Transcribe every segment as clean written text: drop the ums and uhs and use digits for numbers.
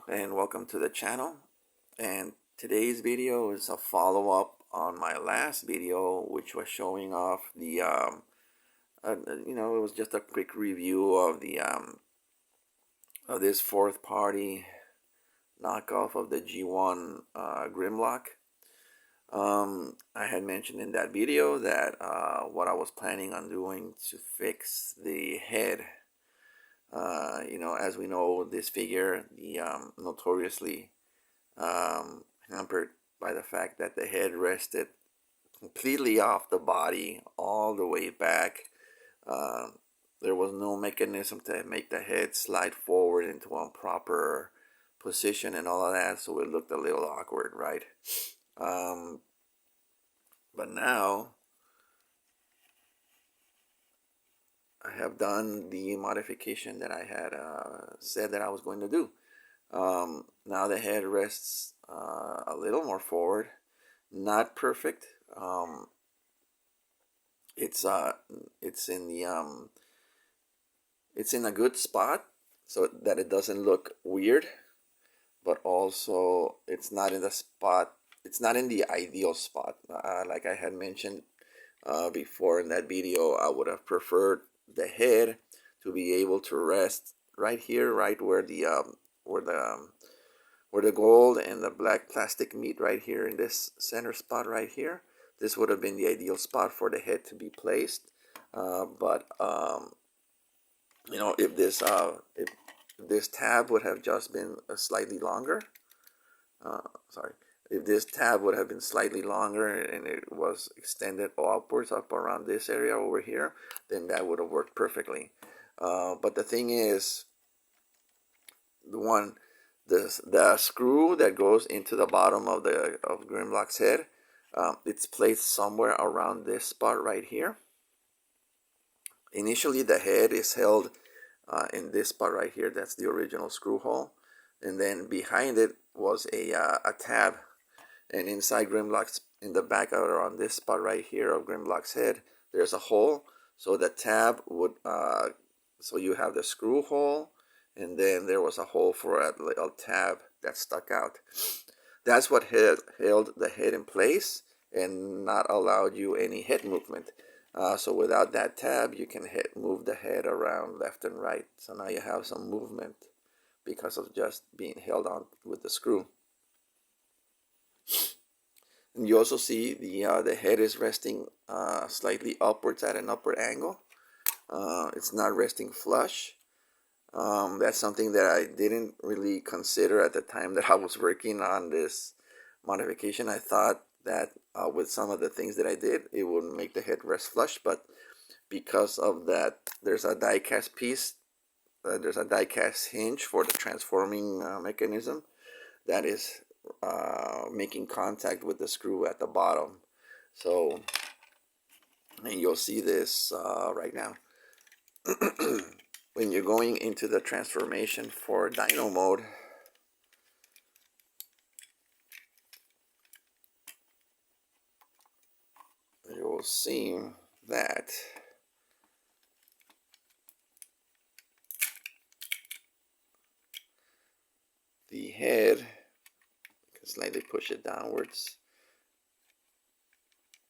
and welcome to the channel. And today's video is a follow-up on my last video, which was showing off the it was just a quick review of the of this fourth party knockoff of the G1 Grimlock. I had mentioned in that video that what I was planning on doing to fix the head. As we know, this figure, the notoriously hampered by the fact that the head rested completely off the body all the way back. There was no mechanism to make the head slide forward into a proper position and all of that, so it looked a little awkward, right? But now I have done the modification that I had said that I was going to do. Now the head rests a little more forward, not perfect. It's in a good spot so that it doesn't look weird, but also it's not in the spot. It's not in the ideal spot. Like I had mentioned before in that video, I would have preferred the head to be able to rest right here, right where the gold and the black plastic meet, right here in this center spot right here. This would have been the ideal spot for the head to be placed. But if this tab would have just been slightly longer, if this tab would have been slightly longer and it was extended upwards up around this area over here, then that would have worked perfectly. But the thing is, the screw that goes into the bottom of Grimlock's head, it's placed somewhere around this spot right here. Initially, the head is held in this spot right here. That's the original screw hole, and then behind it was a tab. And inside Grimlock's, in the back around this spot right here of Grimlock's head, there's a hole. So the tab would, so you have the screw hole, and then there was a hole for a little tab that stuck out. That's what held the head in place and not allowed you any head movement. So without that tab, you can move the head around left and right. So now you have some movement because of just being held on with the screw. And you also see the head is resting slightly upwards at an upward angle. It's not resting flush. That's something that I didn't really consider at the time that I was working on this modification. I thought that with some of the things that I did, it would make the head rest flush, but because of that, there's a die cast piece, there's a die cast hinge for the transforming mechanism that is making contact with the screw at the bottom. So, and you'll see this right now. When you're going into the transformation for Dino mode, you'll see that the head, you can slightly push it downwards,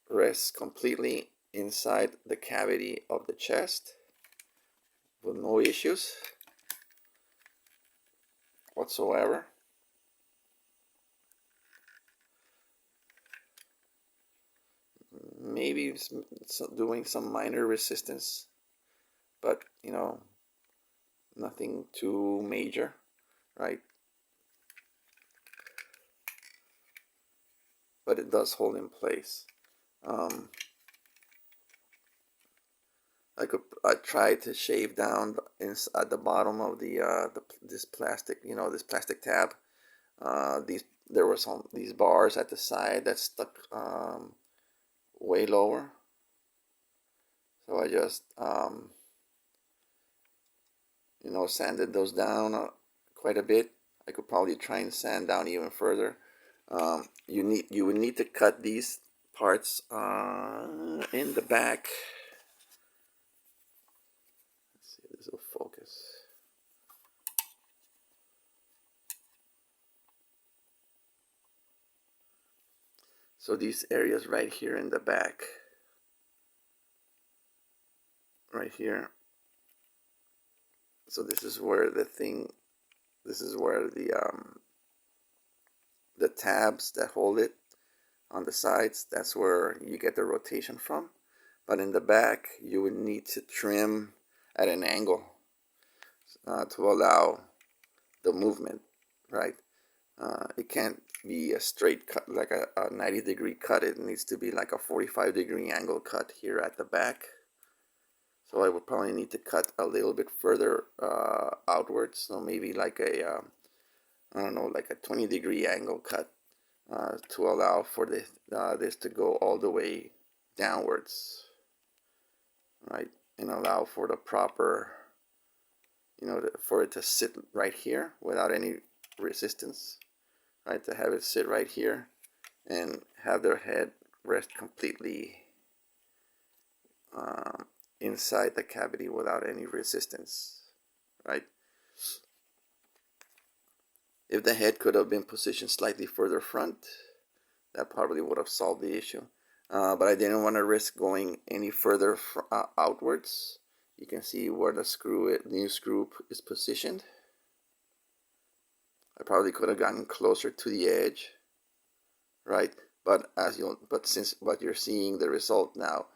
rests completely inside the cavity of the chest with no issues whatsoever. Maybe doing some minor resistance, but nothing too major, right? But it does hold in place. I tried to shave down at the bottom of this plastic, this plastic tab. There were these bars at the side that stuck way lower. So I just sanded those down quite a bit. I could probably try and sand down even further. You would need to cut these parts in the back. Let's see if this will focus. So these areas right here in the back, right here, so this is where this is where the tabs that hold it on the sides, that's where you get the rotation from. But in the back, you would need to trim at an angle to allow the movement, right? It can't be a straight cut, like a 90-degree cut. It needs to be like a 45-degree angle cut here at the back. So I would probably need to cut a little bit further outwards. So maybe like a, I don't know, like a 20-degree angle cut to allow for this to go all the way downwards, right? And allow for the proper, for it to sit right here without any resistance, right? To have it sit right here and have their head rest completely inside the cavity without any resistance, right? If the head could have been positioned slightly further front, that probably would have solved the issue. But I didn't want to risk going any further outwards. You can see where the new screw is positioned. I probably could have gotten closer to the edge, right? But but you're seeing the result now.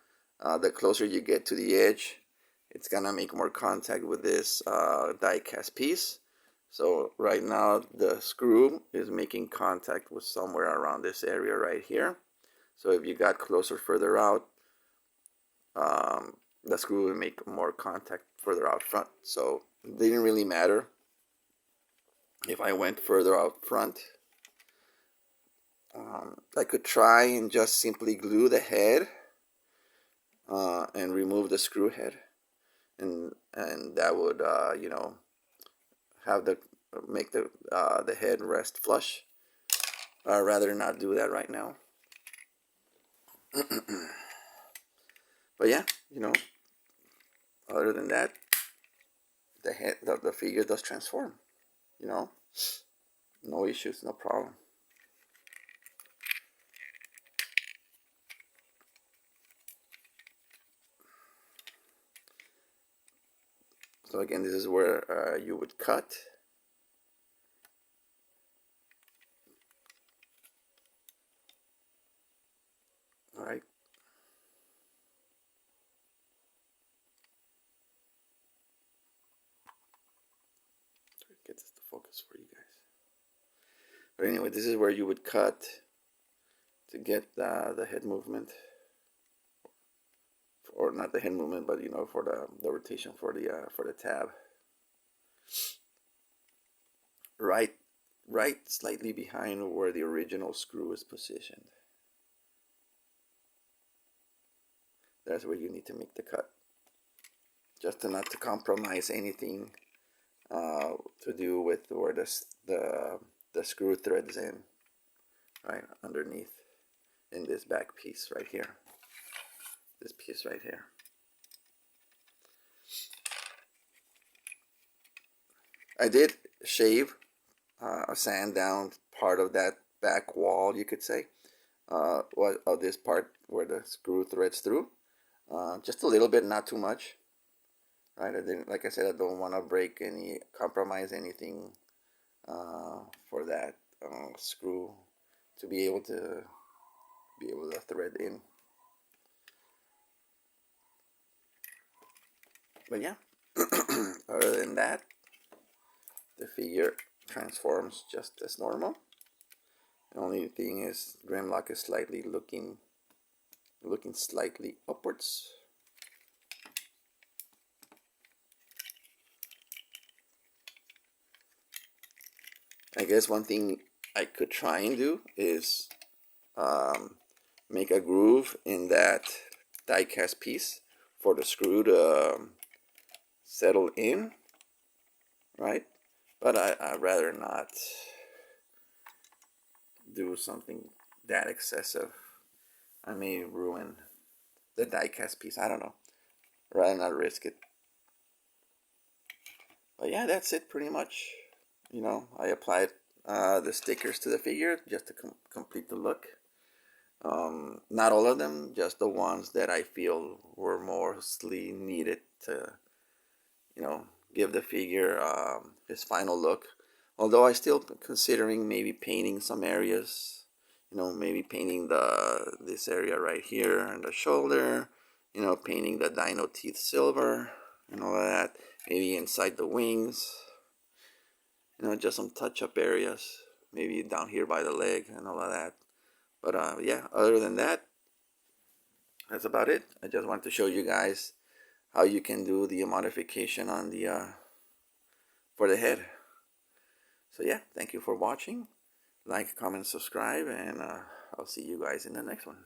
The closer you get to the edge, it's gonna make more contact with this die cast piece. So right now the screw is making contact with somewhere around this area right here. So if you got closer further out, the screw will make more contact further out front. So it didn't really matter if I went further out front. I could try and just simply glue the head and remove the screw head, and that would have make the head rest flush. I'd rather not do that right now. But yeah, other than that, the figure does transform. No issues, no problem. So again, this is where you would cut. All right. Get this to focus for you guys. But anyway, this is where you would cut to get the head movement, or not the head movement, but for the rotation for the tab. Right slightly behind where the original screw is positioned. That's where you need to make the cut, just not to compromise anything to do with where the screw threads in, right underneath in this back piece right here. This piece right here. I did shave sand down part of that back wall, you could say, of this part where the screw threads through, just a little bit, not too much, right? I didn't, like I said, I don't want to compromise anything for that screw to be able to thread in. But yeah, other than that, the figure transforms just as normal. The only thing is Grimlock is slightly looking slightly upwards. I guess one thing I could try and do is make a groove in that die cast piece for the screw to settle in, right? But I'd rather not do something that excessive. I may ruin the die cast piece. I don't know. Rather not risk it. But yeah, that's it pretty much. I applied the stickers to the figure just to complete the look. Not all of them, just the ones that I feel were mostly needed to, you know, give the figure his final look. Although I still considering maybe painting some areas, you know, maybe painting this area right here and the shoulder, you know, painting the dino teeth silver and all of that. Maybe inside the wings, you know, just some touch-up areas. Maybe down here by the leg and all of that. But yeah, other than that, that's about it. I just want to show you guys how you can do the modification on the for the head. So yeah, thank you for watching. Like, comment, subscribe, and I'll see you guys in the next one.